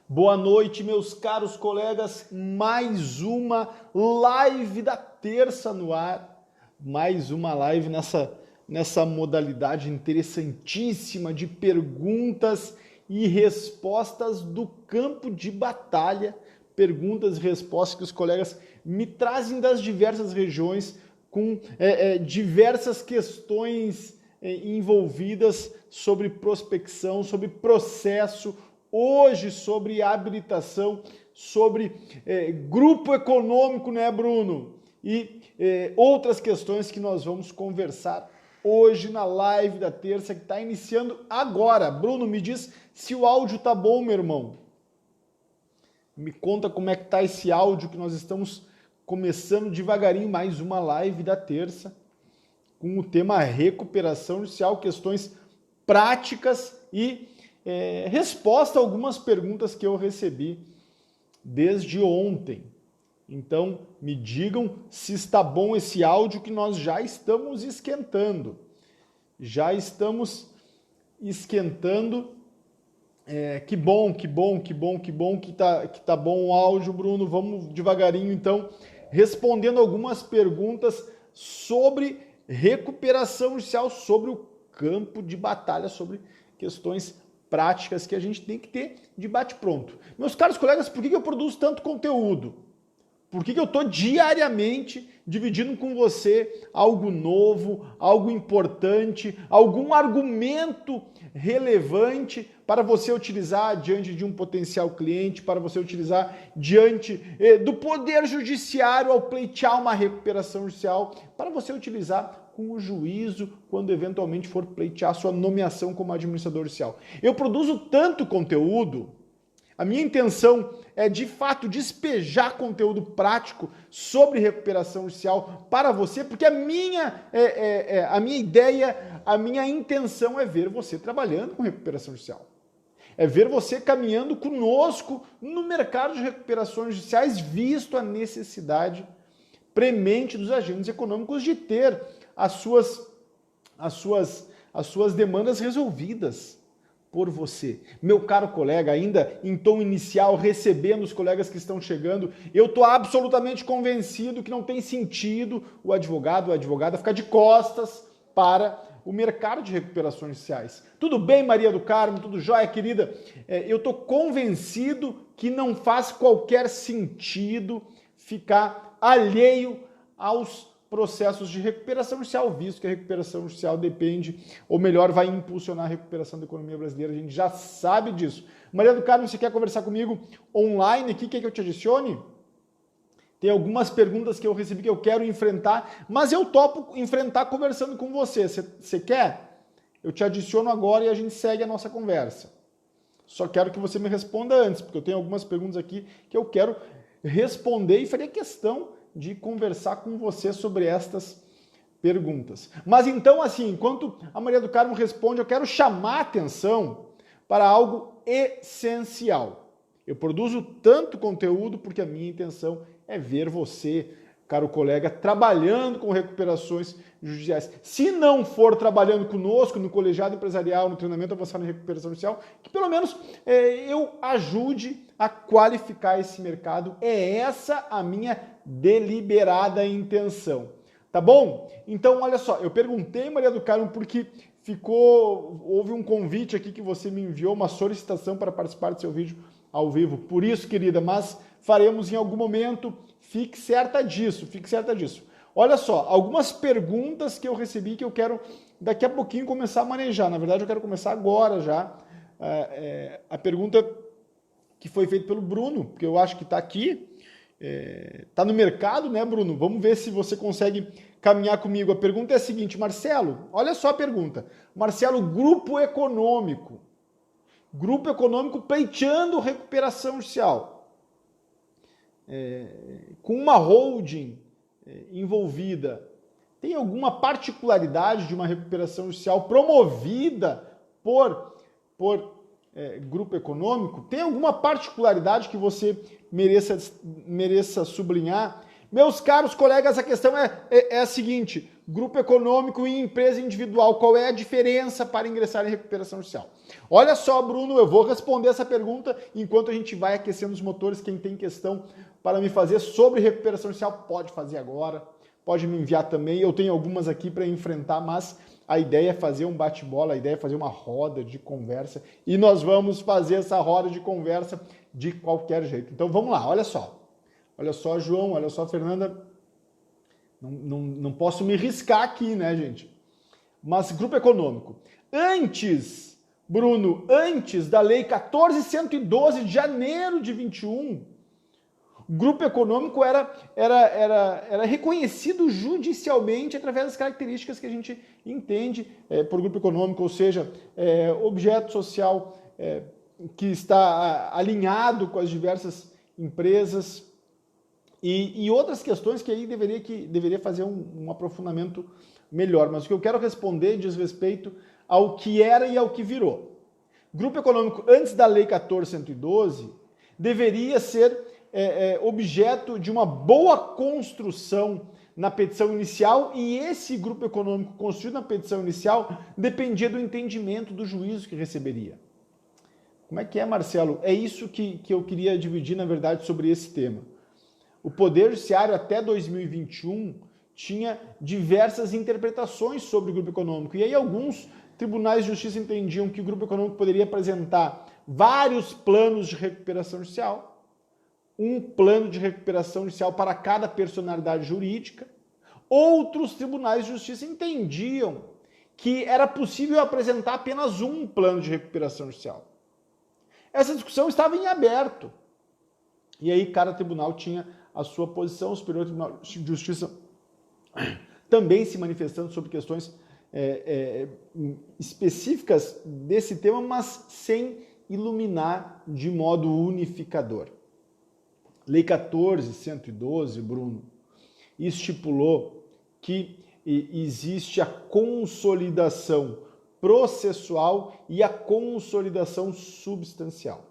Boa noite, meus caros colegas. Mais uma live da terça no ar. Mais uma live nessa modalidade interessantíssima de perguntas e respostas do campo de batalha. Perguntas e respostas que os colegas me trazem das diversas regiões com diversas questões envolvidas sobre prospecção, sobre processo, hoje sobre habilitação, sobre grupo econômico, né, Bruno? E outras questões que nós vamos conversar hoje na live da terça, que está iniciando agora. Bruno, me diz se o áudio tá bom, meu irmão. Me conta como é que tá esse áudio, que nós estamos começando devagarinho mais uma live da terça, com o tema recuperação judicial, questões práticas e resposta a algumas perguntas que eu recebi desde ontem. Então, me digam se está bom esse áudio, que nós já estamos esquentando. Já estamos esquentando. Que bom que tá bom o áudio, Bruno. Vamos devagarinho, então, respondendo algumas perguntas sobre recuperação judicial, sobre o campo de batalha, sobre questões práticas que a gente tem que ter de bate-pronto. Meus caros colegas, por que eu produzo tanto conteúdo? Por que eu estou diariamente dividindo com você algo novo, algo importante, algum argumento relevante para você utilizar diante de um potencial cliente, para você utilizar diante do Poder Judiciário ao pleitear uma recuperação judicial, para você utilizar com o juízo quando eventualmente for pleitear sua nomeação como administrador judicial. Eu produzo tanto conteúdo. A minha intenção é, de fato, despejar conteúdo prático sobre recuperação judicial para você, porque a minha ideia, a minha intenção é ver você trabalhando com recuperação judicial. É ver você caminhando conosco no mercado de recuperações judiciais, visto a necessidade premente dos agentes econômicos de ter as suas demandas resolvidas por você. Meu caro colega, ainda em tom inicial, recebendo os colegas que estão chegando, eu estou absolutamente convencido que não tem sentido o advogado ou a advogada ficar de costas para o mercado de recuperações judiciais. Tudo bem, Maria do Carmo? Tudo jóia, querida? Eu estou convencido que não faz qualquer sentido ficar alheio aos processos de recuperação judicial, visto que a recuperação judicial depende, ou melhor, vai impulsionar a recuperação da economia brasileira. A gente já sabe disso. Maria do Carmo, você quer conversar comigo online aqui? Quer que eu te adicione? Tem algumas perguntas que eu recebi que eu quero enfrentar, mas eu topo enfrentar conversando com você. Você quer? Eu te adiciono agora e a gente segue a nossa conversa. Só quero que você me responda antes, porque eu tenho algumas perguntas aqui que eu quero responder e faria questão de conversar com você sobre estas perguntas. Mas então, assim, enquanto a Maria do Carmo responde, eu quero chamar a atenção para algo essencial. Eu produzo tanto conteúdo porque a minha intenção é ver você, caro colega, trabalhando com recuperações judiciais. Se não for trabalhando conosco no colegiado empresarial, no treinamento avançado em recuperação judicial, que pelo menos eu ajude a qualificar esse mercado. É essa a minha deliberada intenção. Tá bom? Então, olha só, eu perguntei, Maria do Carmo, porque houve um convite aqui que você me enviou, uma solicitação para participar do seu vídeo ao vivo. Por isso, querida, mas faremos em algum momento, fique certa disso, fique certa disso. Olha só, algumas perguntas que eu recebi que eu quero daqui a pouquinho começar a manejar. Na verdade, eu quero começar agora já. A pergunta que foi feita pelo Bruno, porque eu acho que está aqui, está no mercado, né, Bruno? Vamos ver se você consegue caminhar comigo. A pergunta é a seguinte, Marcelo, olha só a pergunta. Marcelo, grupo econômico pleiteando recuperação judicial, com uma holding envolvida, tem alguma particularidade de uma recuperação judicial promovida por grupo econômico? Tem alguma particularidade que você mereça sublinhar? Meus caros colegas, a questão é a seguinte, grupo econômico e empresa individual. Qual é a diferença para ingressar em recuperação judicial? Olha só, Bruno, eu vou responder essa pergunta enquanto a gente vai aquecendo os motores. Quem tem questão para me fazer sobre recuperação judicial, pode fazer agora. Pode me enviar também. Eu tenho algumas aqui para enfrentar, mas a ideia é fazer um bate-bola, a ideia é fazer uma roda de conversa e nós vamos fazer essa roda de conversa de qualquer jeito. Então vamos lá, olha só. Olha só, João, olha só, Fernanda. Não posso me riscar aqui, né, gente? Mas grupo econômico. Antes, Bruno, antes da Lei 14.112 de janeiro de 21, grupo econômico era reconhecido judicialmente através das características que a gente entende por grupo econômico, ou seja, objeto social que está alinhado com as diversas empresas e outras questões que aí deveria fazer um aprofundamento melhor. Mas o que eu quero responder diz respeito ao que era e ao que virou. Grupo econômico, antes da Lei 14.112, deveria ser objeto de uma boa construção na petição inicial e esse grupo econômico construído na petição inicial dependia do entendimento do juízo que receberia. Como é que é, Marcelo? É isso que eu queria dividir, na verdade, sobre esse tema. O Poder Judiciário até 2021 tinha diversas interpretações sobre o grupo econômico e aí alguns tribunais de justiça entendiam que o grupo econômico poderia apresentar vários planos de recuperação judicial, um plano de recuperação judicial para cada personalidade jurídica. Outros tribunais de justiça entendiam que era possível apresentar apenas um plano de recuperação judicial. Essa discussão estava em aberto. E aí cada tribunal tinha a sua posição, o Superior Tribunal de Justiça também se manifestando sobre questões específicas desse tema, mas sem iluminar de modo unificador. Lei 14.112, Bruno, estipulou que existe a consolidação processual e a consolidação substancial.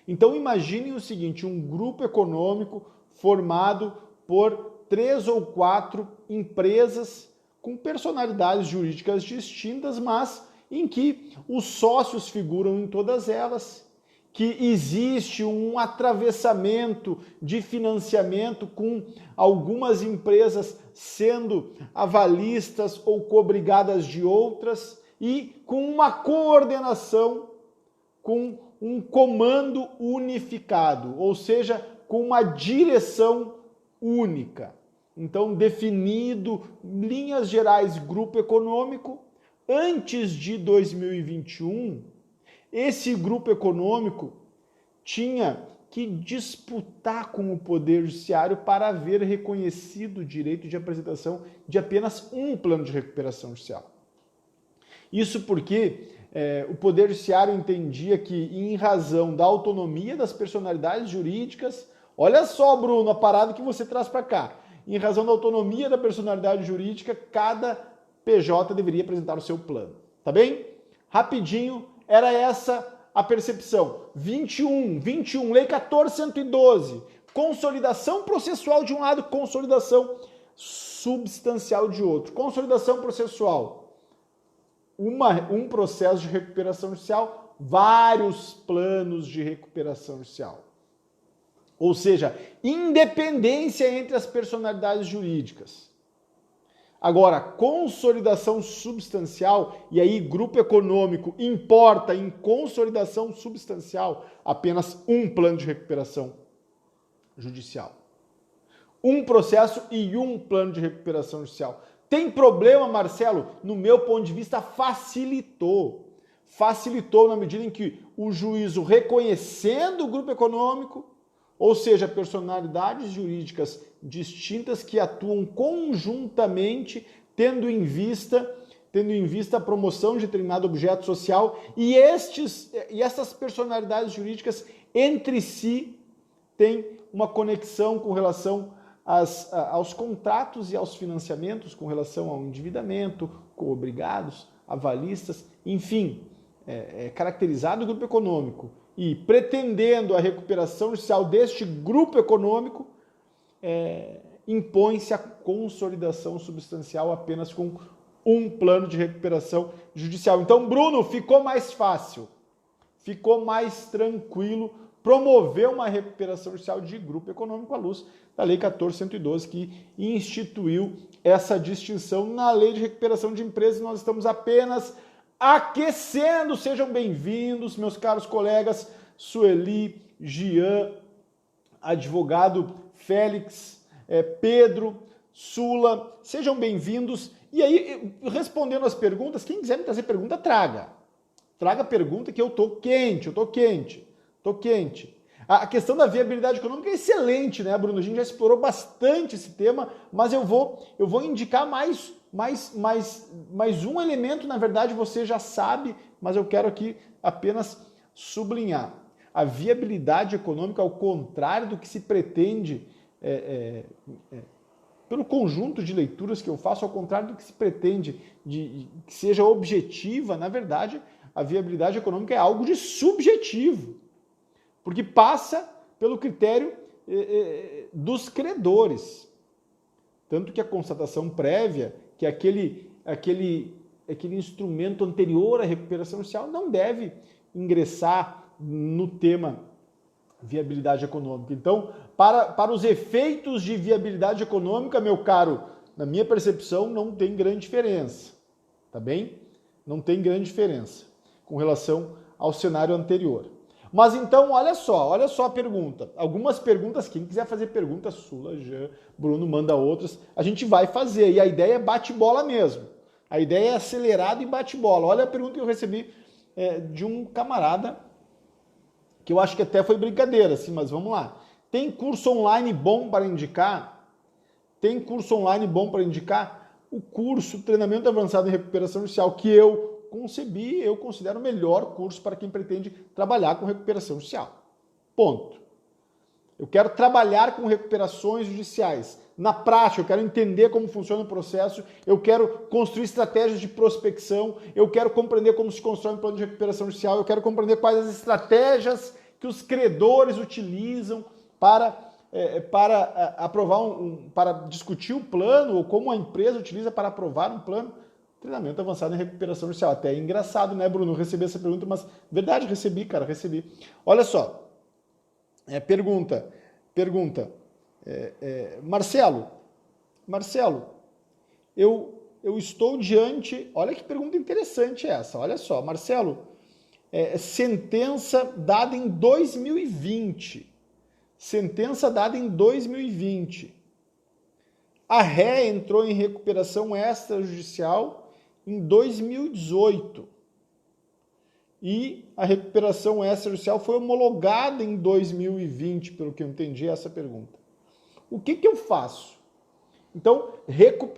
Então imaginem o seguinte, um grupo econômico formado por 3 ou 4 empresas com personalidades jurídicas distintas, mas em que os sócios figuram em todas elas, que existe um atravessamento de financiamento com algumas empresas sendo avalistas ou cobrigadas de outras e com uma coordenação, com um comando unificado, ou seja, com uma direção única. Então, definido linhas gerais grupo econômico, antes de 2021, esse grupo econômico tinha que disputar com o Poder Judiciário para haver reconhecido o direito de apresentação de apenas um plano de recuperação judicial. Isso porque o Poder Judiciário entendia que, em razão da autonomia das personalidades jurídicas, olha só, Bruno, a parada que você traz para cá, em razão da autonomia da personalidade jurídica, cada PJ deveria apresentar o seu plano. Tá bem? Rapidinho, era essa a percepção. 21, Lei 14.112, consolidação processual de um lado, consolidação substancial de outro. Consolidação processual, um processo de recuperação judicial, vários planos de recuperação judicial. Ou seja, independência entre as personalidades jurídicas. Agora, consolidação substancial, e aí grupo econômico importa em consolidação substancial apenas um plano de recuperação judicial. Um processo e um plano de recuperação judicial. Tem problema, Marcelo? No meu ponto de vista, facilitou. Facilitou na medida em que o juízo, reconhecendo o grupo econômico, ou seja, personalidades jurídicas distintas que atuam conjuntamente, tendo em vista a promoção de determinado objeto social, e essas personalidades jurídicas entre si têm uma conexão com relação aos contratos e aos financiamentos, com relação ao endividamento, co-obrigados, avalistas, enfim, caracterizado o grupo econômico e pretendendo a recuperação judicial deste grupo econômico, impõe-se a consolidação substancial apenas com um plano de recuperação judicial. Então, Bruno, ficou mais fácil, ficou mais tranquilo promover uma recuperação judicial de grupo econômico à luz da Lei 14.112, que instituiu essa distinção na Lei de Recuperação de Empresas. Nós estamos apenas aquecendo. Sejam bem-vindos, meus caros colegas Sueli, Gian, advogado Félix, Pedro, Sula, sejam bem-vindos. E aí, respondendo as perguntas, quem quiser me trazer pergunta, traga. Traga pergunta que eu tô quente. A questão da viabilidade econômica é excelente, né, Bruno? A gente já explorou bastante esse tema, mas eu vou indicar mais um elemento, na verdade você já sabe, mas eu quero aqui apenas sublinhar. A viabilidade econômica, ao contrário do que se pretende, pelo conjunto de leituras que eu faço, ao contrário do que se pretende que seja objetiva, na verdade, a viabilidade econômica é algo de subjetivo, porque passa pelo critério dos credores. Tanto que a constatação prévia, que aquele instrumento anterior à recuperação judicial não deve ingressar no tema viabilidade econômica. Então, para os efeitos de viabilidade econômica, meu caro, na minha percepção, não tem grande diferença, tá bem? Não tem grande diferença com relação ao cenário anterior. Mas então, olha só a pergunta. Algumas perguntas, quem quiser fazer perguntas, Sula, Jean, Bruno, manda outras, a gente vai fazer. E a ideia é bate-bola mesmo. A ideia é acelerado e bate-bola. Olha a pergunta que eu recebi de um camarada, que eu acho que até foi brincadeira, assim, mas vamos lá. Tem curso online bom para indicar? Tem curso online bom para indicar? O curso Treinamento Avançado em Recuperação Judicial, que eu concebi, eu considero o melhor curso para quem pretende trabalhar com recuperação judicial. Ponto. Eu quero trabalhar com recuperações judiciais. Na prática, eu quero entender como funciona o processo, eu quero construir estratégias de prospecção, eu quero compreender como se constrói um plano de recuperação judicial, eu quero compreender quais as estratégias que os credores utilizam para aprovar para discutir o plano, ou como a empresa utiliza para aprovar um plano. Treinamento avançado em recuperação judicial. Até é engraçado, né, Bruno? Eu recebi essa pergunta, mas verdade, recebi. Olha só. Pergunta. Marcelo, eu estou diante... Olha que pergunta interessante essa. Olha só, Marcelo, sentença dada em 2020. A ré entrou em recuperação extrajudicial em 2018 e a recuperação extrajudicial foi homologada em 2020, pelo que eu entendi essa pergunta. O que eu faço? Então,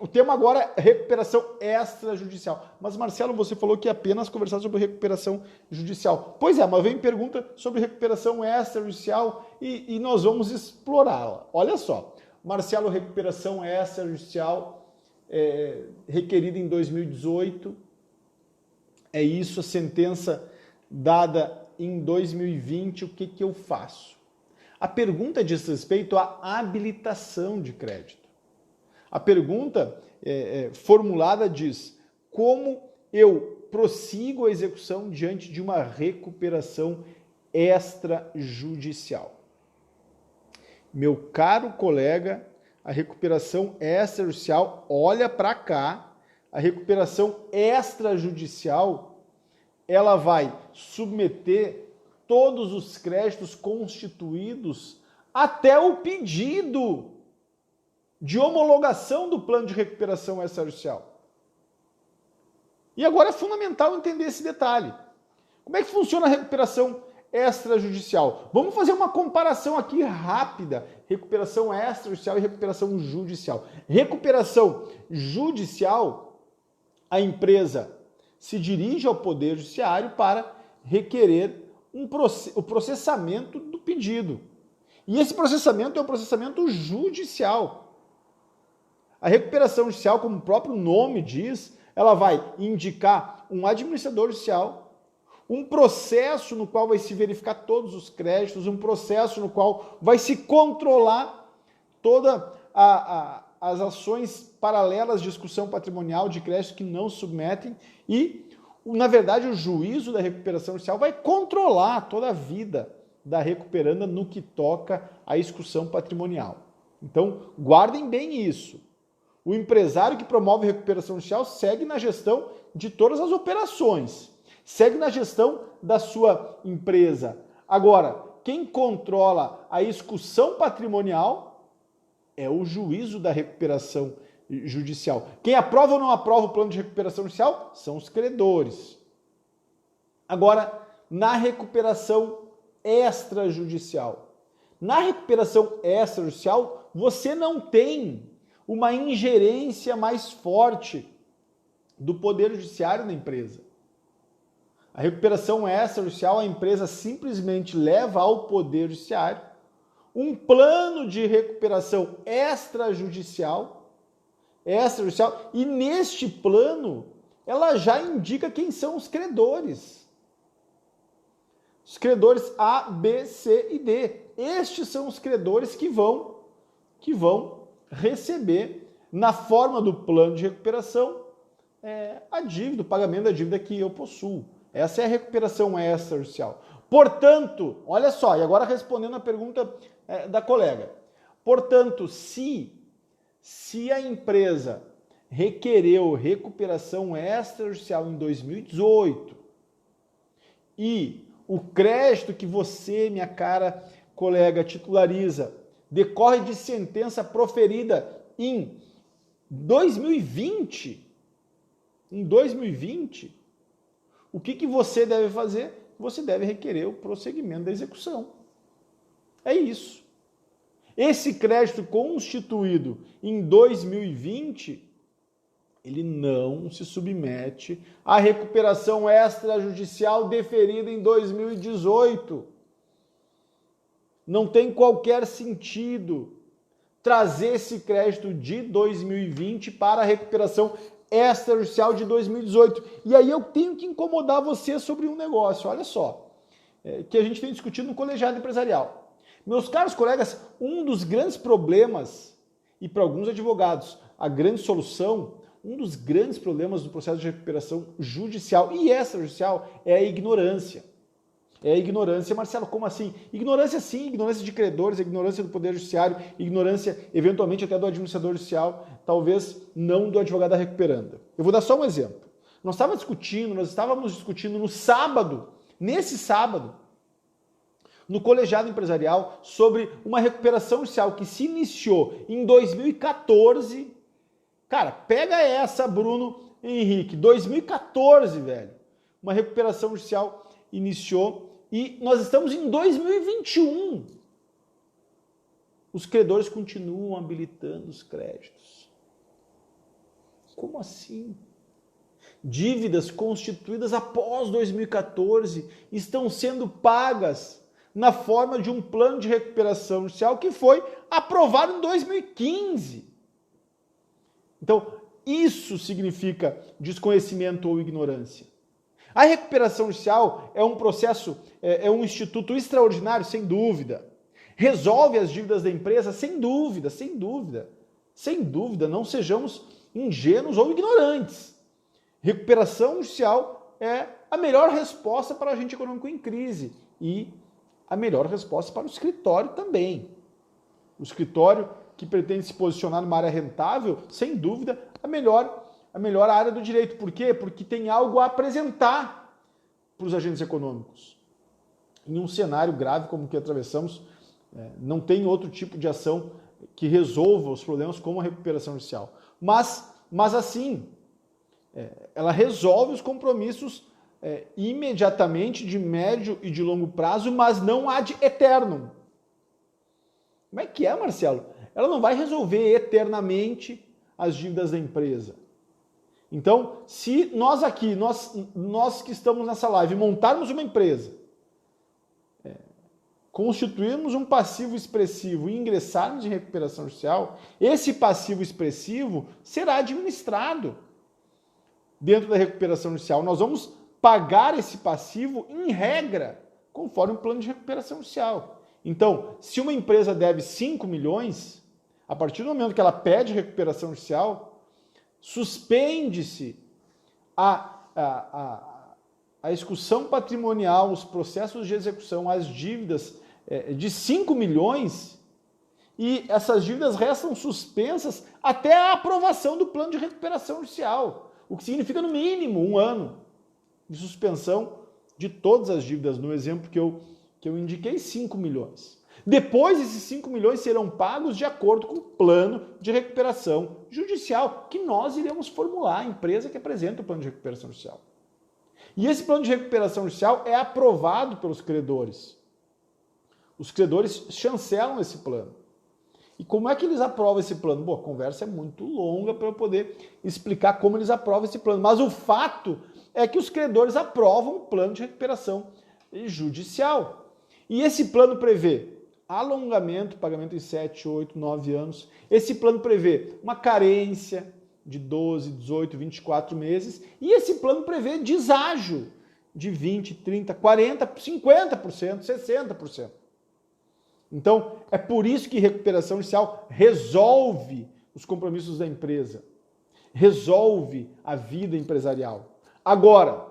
o tema agora é recuperação extrajudicial. Mas, Marcelo, você falou que apenas conversar sobre recuperação judicial. Pois é, mas vem pergunta sobre recuperação extrajudicial e nós vamos explorá-la. Olha só, Marcelo, recuperação extrajudicial requerida em 2018, é isso, a sentença dada em 2020, o que eu faço? A pergunta diz respeito à habilitação de crédito. A pergunta formulada diz: como eu prossigo a execução diante de uma recuperação extrajudicial? Meu caro colega, a recuperação extrajudicial, olha para cá, a recuperação extrajudicial, ela vai submeter todos os créditos constituídos até o pedido de homologação do plano de recuperação extrajudicial. E agora é fundamental entender esse detalhe. Como é que funciona a recuperação extrajudicial? Vamos fazer uma comparação aqui rápida. Recuperação extrajudicial e recuperação judicial. Recuperação judicial, a empresa se dirige ao Poder Judiciário para requerer o processamento do pedido. E esse processamento é um processamento judicial. A recuperação judicial, como o próprio nome diz, ela vai indicar um administrador judicial, um processo no qual vai se verificar todos os créditos, um processo no qual vai se controlar toda as ações paralelas de execução patrimonial de crédito que não submetem e, na verdade, o juízo da recuperação judicial vai controlar toda a vida da recuperanda no que toca à execução patrimonial. Então, guardem bem isso. O empresário que promove recuperação judicial segue na gestão de todas as operações, segue na gestão da sua empresa. Agora, quem controla a execução patrimonial é o juízo da recuperação judicial. Quem aprova ou não aprova o plano de recuperação judicial são os credores. Agora, na recuperação extrajudicial. Na recuperação extrajudicial, você não tem uma ingerência mais forte do Poder Judiciário na empresa. A recuperação extrajudicial, a empresa simplesmente leva ao Poder Judiciário um plano de recuperação extrajudicial, e neste plano ela já indica quem são os credores. Os credores A, B, C e D. Estes são os credores que vão receber, na forma do plano de recuperação, a dívida, o pagamento da dívida que eu possuo. Essa é a recuperação extrajudicial. Portanto, olha só, e agora respondendo a pergunta da colega. Portanto, se a empresa requereu recuperação extrajudicial em 2018 e o crédito que você, minha cara colega, titulariza, decorre de sentença proferida em 2020, o que você deve fazer? Você deve requerer o prosseguimento da execução. É isso. Esse crédito constituído em 2020, ele não se submete à recuperação extrajudicial deferida em 2018. Não tem qualquer sentido trazer esse crédito de 2020 para a recuperação extrajudicial de 2018. E aí eu tenho que incomodar você sobre um negócio, olha só, que a gente tem discutido no colegiado empresarial. Meus caros colegas, um dos grandes problemas, e para alguns advogados, a grande solução, um dos grandes problemas do processo de recuperação judicial e extrajudicial é a ignorância. É a ignorância. Marcelo, como assim? Ignorância sim, ignorância de credores, ignorância do Poder Judiciário, ignorância eventualmente até do administrador judicial, talvez não do advogado da recuperanda. Eu vou dar só um exemplo. Nós estávamos discutindo no sábado, nesse sábado, no colegiado empresarial, sobre uma recuperação judicial que se iniciou em 2014. Cara, pega essa, Bruno Henrique, 2014, velho. Uma recuperação judicial iniciou e nós estamos em 2021. Os credores continuam habilitando os créditos. Como assim? Dívidas constituídas após 2014 estão sendo pagas na forma de um plano de recuperação judicial que foi aprovado em 2015. Então, isso significa desconhecimento ou ignorância. A recuperação judicial é um processo, é um instituto extraordinário, sem dúvida. Resolve as dívidas da empresa, sem dúvida, sem dúvida. Sem dúvida, não sejamos ingênuos ou ignorantes. Recuperação judicial é a melhor resposta para o agente econômico em crise e a melhor resposta para o escritório também. O escritório que pretende se posicionar numa área rentável, sem dúvida, a melhor área do direito. Por quê? Porque tem algo a apresentar para os agentes econômicos. Em um cenário grave como o que atravessamos, não tem outro tipo de ação que resolva os problemas como a recuperação judicial. Mas assim, ela resolve os compromissos imediatamente, de médio e de longo prazo, mas não ad eternum. Como é que é, Marcelo? Ela não vai resolver eternamente as dívidas da empresa. Então, se nós aqui, nós que estamos nessa live, montarmos uma empresa, constituirmos um passivo expressivo e ingressarmos em recuperação judicial, esse passivo expressivo será administrado dentro da recuperação judicial. Nós vamos pagar esse passivo, em regra, conforme o plano de recuperação judicial. Então, se uma empresa deve 5 milhões, A partir do momento que ela pede recuperação judicial, suspende-se a execução patrimonial, os processos de execução, as dívidas de 5 milhões, e essas dívidas restam suspensas até a aprovação do plano de recuperação judicial, o que significa, no mínimo, 1 ano de suspensão de todas as dívidas, no exemplo que eu indiquei, 5 milhões. Depois, esses 5 milhões serão pagos de acordo com o plano de recuperação judicial, que nós iremos formular, a empresa que apresenta o plano de recuperação judicial. E esse plano de recuperação judicial é aprovado pelos credores. Os credores chancelam esse plano. E como é que eles aprovam esse plano? Bom, a conversa é muito longa para eu poder explicar como eles aprovam esse plano. Mas o fato é que os credores aprovam o plano de recuperação judicial. E esse plano prevê alongamento, pagamento em 7, 8, 9 anos. Esse plano prevê uma carência de 12, 18, 24 meses. E esse plano prevê deságio de 20, 30, 40, 50%, 60%. Então, é por isso que recuperação judicial resolve os compromissos da empresa, resolve a vida empresarial. Agora,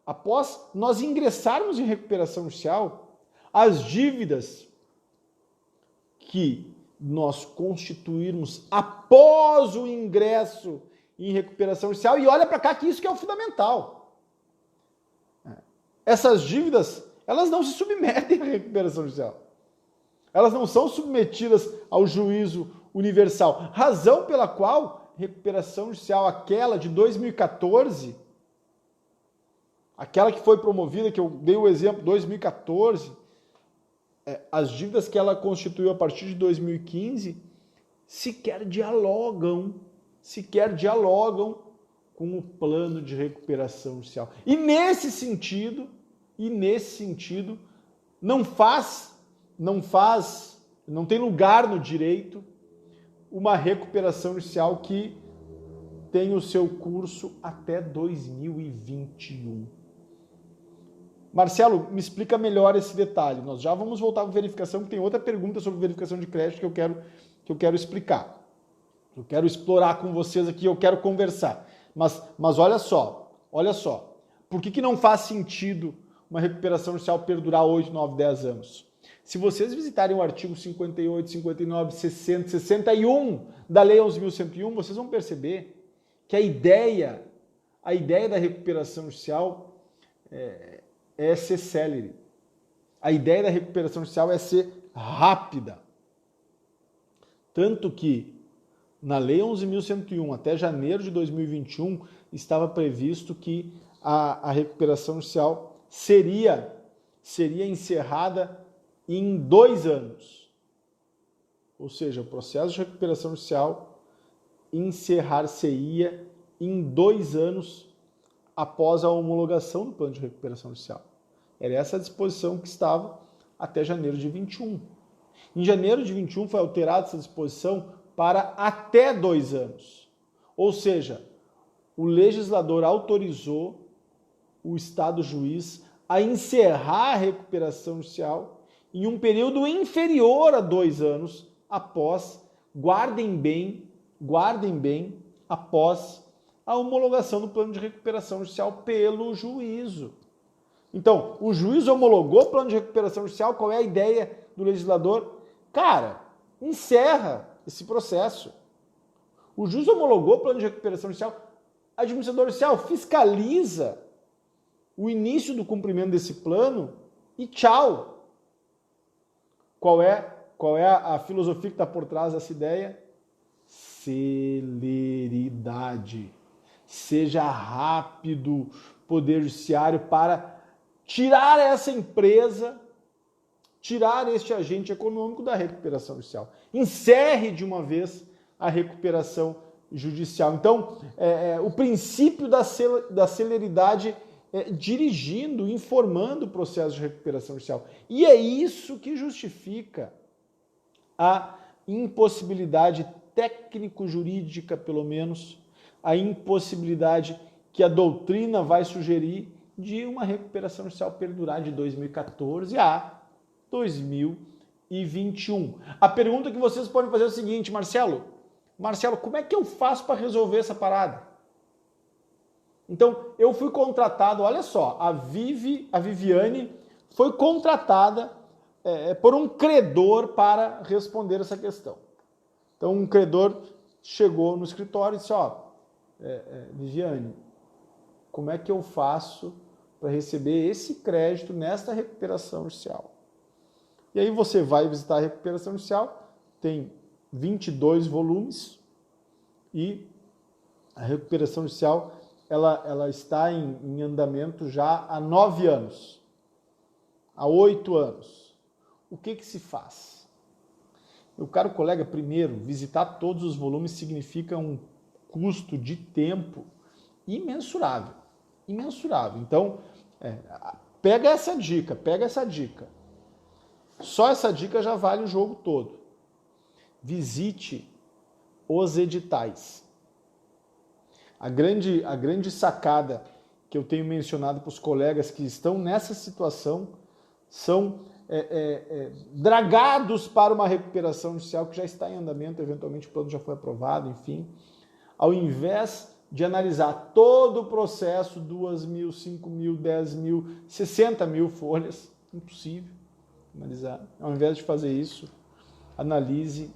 após nós ingressarmos em recuperação judicial, as dívidas que nós constituirmos após o ingresso em recuperação judicial, e olha para cá que isso que é o fundamental. Essas dívidas, elas não se submetem à recuperação judicial. Elas não são submetidas ao juízo universal. Razão pela qual recuperação judicial, aquela de 2014, aquela que foi promovida, que eu dei o exemplo, 2014, as dívidas que ela constituiu a partir de 2015, sequer dialogam com o plano de recuperação judicial. E nesse sentido, não tem lugar no direito uma recuperação judicial que tem o seu curso até 2021. Marcelo, me explica melhor esse detalhe. Nós já vamos voltar para verificação, que tem outra pergunta sobre verificação de crédito que eu quero explicar. Eu quero explorar com vocês aqui, eu quero conversar. Mas olha só. Por que não faz sentido uma recuperação judicial perdurar 8, 9, 10 anos? Se vocês visitarem o artigo 58, 59, 60, 61 da Lei 11.101, vocês vão perceber que a ideia da recuperação judicial é ser célere. A ideia da recuperação judicial é ser rápida. Tanto que na Lei 11.101, até janeiro de 2021, estava previsto que a recuperação judicial seria encerrada em 2 anos. Ou seja, o processo de recuperação judicial encerrar-se-ia em 2 anos após a homologação do plano de recuperação judicial. Era essa a disposição que estava até janeiro de 21. Em janeiro de 21 foi alterada essa disposição para até 2 anos. Ou seja, o legislador autorizou o Estado juiz a encerrar a recuperação judicial em um período inferior a 2 anos após, guardem bem, após a homologação do plano de recuperação judicial pelo juízo. Então, o juiz homologou o plano de recuperação judicial, qual é a ideia do legislador? Cara, encerra esse processo. O juiz homologou o plano de recuperação judicial, a administrador judicial fiscaliza o início do cumprimento desse plano e tchau. Qual é a filosofia que está por trás dessa ideia? Celeridade. Seja rápido, Poder Judiciário, para tirar essa empresa, tirar este agente econômico da recuperação judicial. Encerre de uma vez a recuperação judicial. Então, o princípio da celeridade dirigindo, informando o processo de recuperação judicial. E é isso que justifica a impossibilidade técnico-jurídica, pelo menos, a impossibilidade que a doutrina vai sugerir de uma recuperação judicial perdurar de 2014 a 2021. 2021. A pergunta que vocês podem fazer é o seguinte, Marcelo, como é que eu faço para resolver essa parada? Então, eu fui contratado, olha só, a Viviane foi contratada por um credor para responder essa questão. Então, um credor chegou no escritório e disse, Viviane, como é que eu faço para receber esse crédito nesta recuperação judicial? E aí você vai visitar a recuperação judicial, tem 22 volumes e a recuperação judicial ela está em andamento já há 9 anos, há 8 anos. O que se faz? Meu caro colega, primeiro, visitar todos os volumes significa um custo de tempo imensurável. Então, pega essa dica. Só essa dica já vale o jogo todo. Visite os editais. A grande sacada que eu tenho mencionado para os colegas que estão nessa situação são dragados para uma recuperação judicial que já está em andamento, eventualmente o plano já foi aprovado, enfim. Ao invés de analisar todo o processo, 2.000, 5.000, 10.000, 60.000 folhas, impossível analisar. Ao invés de fazer isso, analise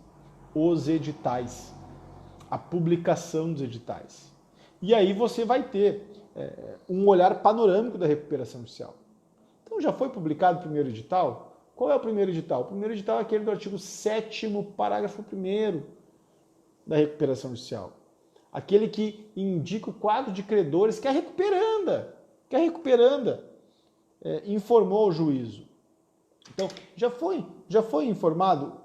os editais, a publicação dos editais. E aí você vai ter um olhar panorâmico da recuperação judicial. Então já foi publicado o primeiro edital? Qual é o primeiro edital? O primeiro edital é aquele do artigo 7º, parágrafo 1º da recuperação judicial. Aquele que indica o quadro de credores que a recuperanda informou ao juízo. Então, já foi informado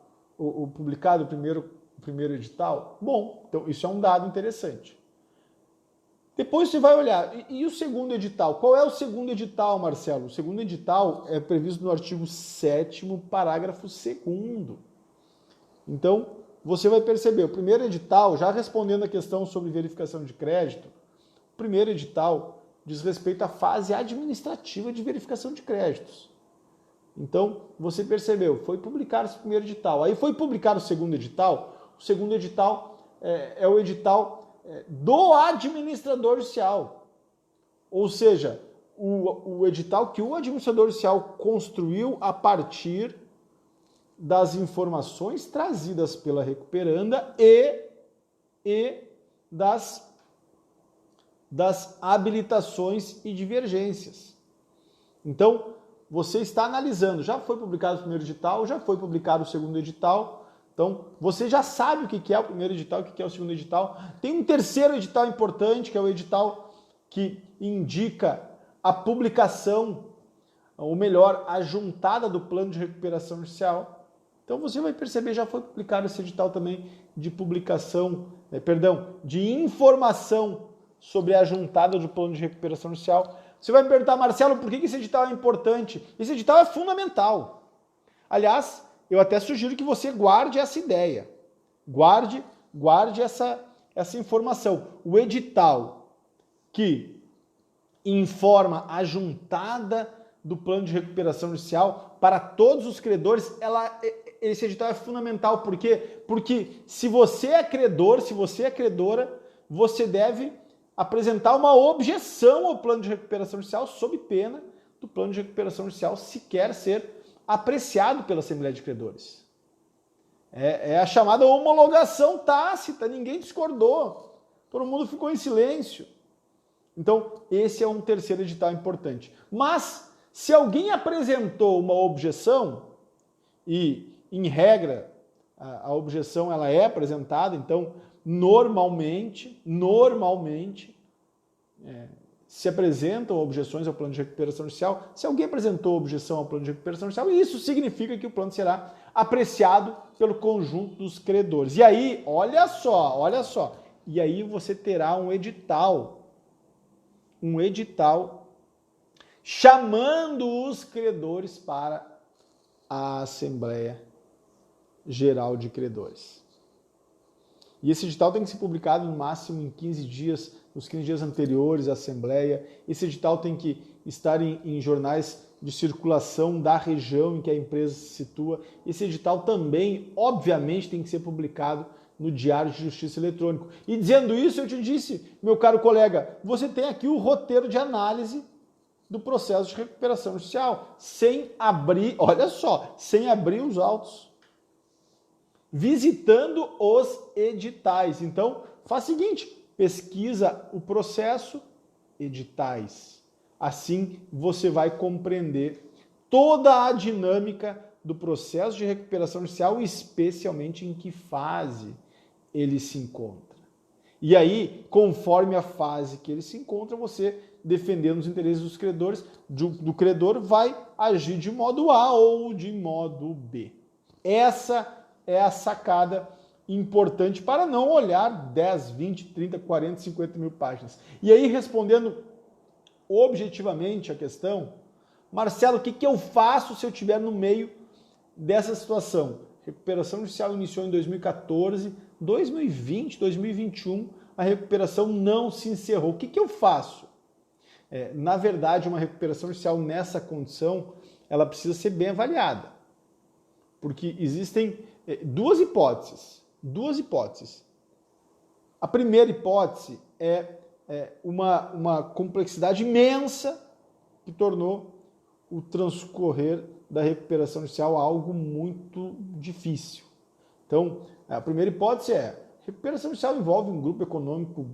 publicado o primeiro edital? Bom, então isso é um dado interessante. Depois você vai olhar, e o segundo edital? Qual é o segundo edital, Marcelo? O segundo edital é previsto no artigo 7º, parágrafo 2º. Então, você vai perceber, o primeiro edital, já respondendo a questão sobre verificação de crédito, o primeiro edital diz respeito à fase administrativa de verificação de créditos. Então, você percebeu, foi publicado esse primeiro edital. Aí foi publicado o segundo edital. O segundo edital é o edital do administrador judicial. Ou seja, o edital que o administrador judicial construiu a partir das informações trazidas pela recuperanda e das habilitações e divergências. Então, você está analisando, já foi publicado o primeiro edital, já foi publicado o segundo edital, então você já sabe o que é o primeiro edital, o que é o segundo edital. Tem um terceiro edital importante, que é o edital que indica a publicação, ou melhor, a juntada do plano de recuperação judicial. Então você vai perceber, já foi publicado esse edital também de de informação sobre a juntada do plano de recuperação judicial. Você vai me perguntar, Marcelo, por que esse edital é importante? Esse edital é fundamental. Aliás, eu até sugiro que você guarde essa ideia. Guarde essa informação. O edital que informa a juntada do plano de recuperação judicial para todos os credores, esse edital é fundamental. Por quê? Porque se você é credor, se você é credora, você deve apresentar uma objeção ao plano de recuperação judicial sob pena do plano de recuperação judicial sequer ser apreciado pela Assembleia de Credores. É a chamada homologação tácita, ninguém discordou, todo mundo ficou em silêncio. Então, esse é um terceiro edital importante. Mas, se alguém apresentou uma objeção, e, em regra, a objeção ela é apresentada, então, normalmente, se apresentam objeções ao plano de recuperação judicial. Se alguém apresentou objeção ao plano de recuperação judicial, isso significa que o plano será apreciado pelo conjunto dos credores. E aí, olha só, e aí você terá um edital chamando os credores para a Assembleia Geral de Credores. E esse edital tem que ser publicado no máximo em 15 dias, nos 15 dias anteriores à Assembleia. Esse edital tem que estar em jornais de circulação da região em que a empresa se situa. Esse edital também, obviamente, tem que ser publicado no Diário de Justiça Eletrônico. E dizendo isso, eu te disse, meu caro colega, você tem aqui o roteiro de análise do processo de recuperação judicial, sem abrir, olha só, sem abrir os autos, visitando os editais. Então, faz o seguinte, pesquisa o processo, editais. Assim, você vai compreender toda a dinâmica do processo de recuperação judicial, especialmente em que fase ele se encontra. E aí, conforme a fase que ele se encontra, você, defendendo os interesses dos credores, do credor, vai agir de modo A ou de modo B. Essa é a sacada importante para não olhar 10, 20, 30, 40, 50 mil páginas. E aí, respondendo objetivamente a questão, Marcelo, o que eu faço se eu estiver no meio dessa situação? Recuperação judicial iniciou em 2014, 2020, 2021, a recuperação não se encerrou. O que eu faço? Na verdade, uma recuperação judicial nessa condição, ela precisa ser bem avaliada. Porque existem duas hipóteses. A primeira hipótese é uma complexidade imensa que tornou o transcorrer da recuperação judicial algo muito difícil. Então, a primeira hipótese é: a recuperação judicial envolve um grupo econômico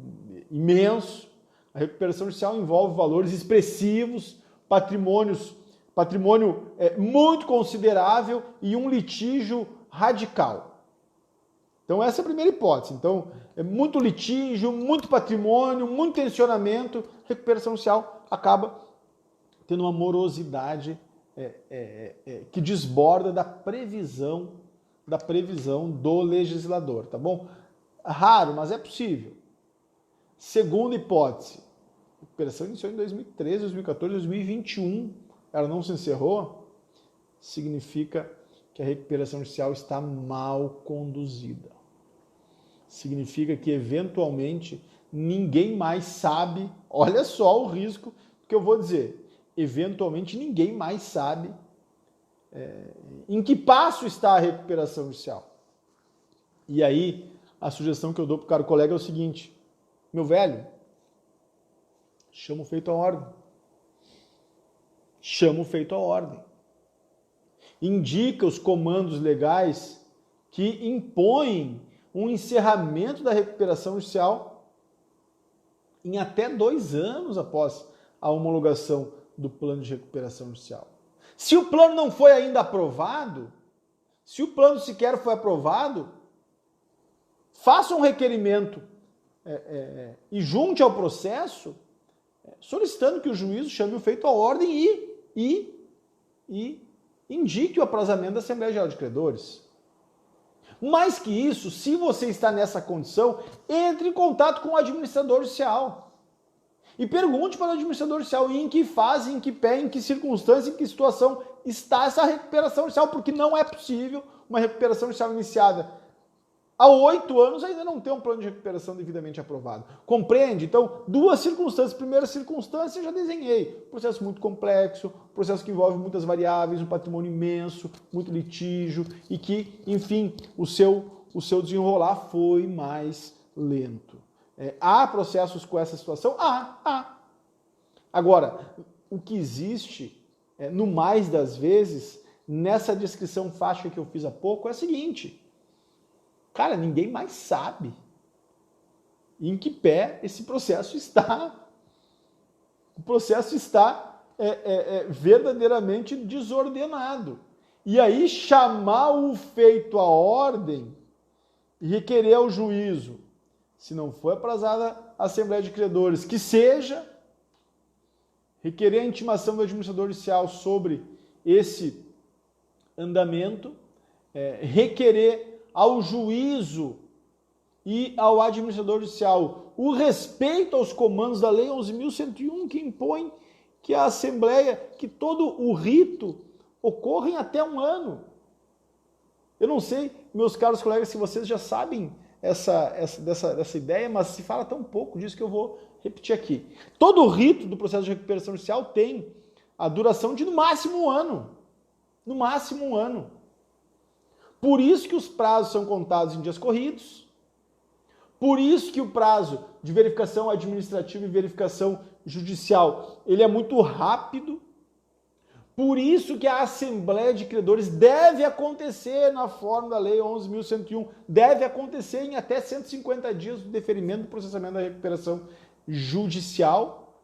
imenso, a recuperação judicial envolve valores expressivos, patrimônio muito considerável e um litígio radical. Então, essa é a primeira hipótese. Então, é muito litígio, muito patrimônio, muito tensionamento, recuperação judicial acaba tendo uma morosidade que desborda da previsão do legislador, tá bom? Raro, mas é possível. Segunda hipótese, a recuperação iniciou em 2013, 2014, 2021, ela não se encerrou, significa que a recuperação judicial está mal conduzida. Significa que, eventualmente, ninguém mais sabe, olha só o risco que eu vou dizer, eventualmente ninguém mais sabe em que passo está a recuperação judicial. E aí, a sugestão que eu dou para o caro colega é o seguinte: meu velho, chama o feito à ordem. Chama o feito à ordem. Indica os comandos legais que impõem um encerramento da recuperação judicial em até 2 anos após a homologação do plano de recuperação judicial. Se o plano não foi ainda aprovado, se o plano sequer foi aprovado, faça um requerimento e junte ao processo, solicitando que o juízo chame o feito à ordem e indique o aprazamento da Assembleia Geral de Credores. Mais que isso, se você está nessa condição, entre em contato com o administrador judicial e pergunte para o administrador judicial em que fase, em que pé, em que circunstância, em que situação está essa recuperação judicial, porque não é possível uma recuperação judicial iniciada há 8 anos ainda não ter um plano de recuperação devidamente aprovado. Compreende? Então, 2 circunstâncias. Primeira circunstância, eu já desenhei. Processo muito complexo, processo que envolve muitas variáveis, um patrimônio imenso, muito litígio e que, enfim, o seu desenrolar foi mais lento. Há processos com essa situação? Há. Agora, o que existe, no mais das vezes, nessa descrição fácil que eu fiz há pouco, é o seguinte: cara, ninguém mais sabe em que pé esse processo está. O processo está verdadeiramente desordenado. E aí chamar o feito à ordem e requerer ao juízo, se não foi aprazada a Assembleia de Credores, que seja, requerer a intimação do administrador judicial sobre esse andamento, requerer ao juízo e ao administrador judicial o respeito aos comandos da Lei 11.101, que impõe que a Assembleia, que todo o rito ocorra em até 1 ano. Eu não sei, meus caros colegas, se vocês já sabem dessa ideia, mas se fala tão pouco disso que eu vou repetir aqui. Todo o rito do processo de recuperação judicial tem a duração de no máximo um ano. No máximo um ano. Por isso que os prazos são contados em dias corridos. Por isso que o prazo de verificação administrativa e verificação judicial, ele é muito rápido. Por isso que a Assembleia de Credores deve acontecer na forma da Lei 11.101, deve acontecer em até 150 dias do deferimento do processamento da recuperação judicial.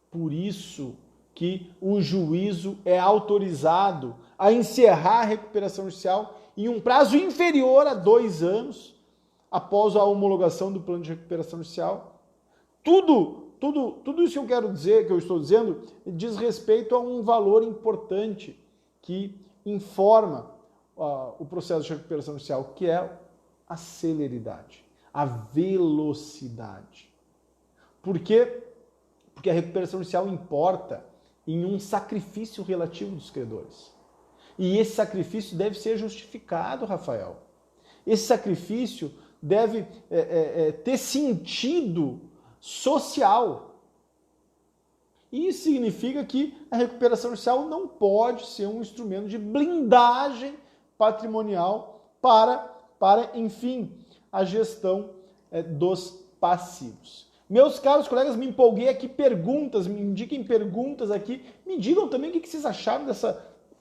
Por isso que o juízo é autorizado a encerrar a recuperação judicial em um prazo inferior a 2 anos após a homologação do plano de recuperação judicial. Tudo isso que eu quero dizer, que eu estou dizendo, diz respeito a um valor importante que informa o processo de recuperação judicial, que é a celeridade, a velocidade. Por quê? Porque a recuperação judicial importa em um sacrifício relativo dos credores. E esse sacrifício deve ser justificado, Rafael. Esse sacrifício deve ter sentido social. E isso significa que a recuperação judicial não pode ser um instrumento de blindagem patrimonial para enfim, a gestão dos passivos. Meus caros colegas, me empolguei aqui, perguntas, me indiquem perguntas aqui, me digam também o que vocês acharam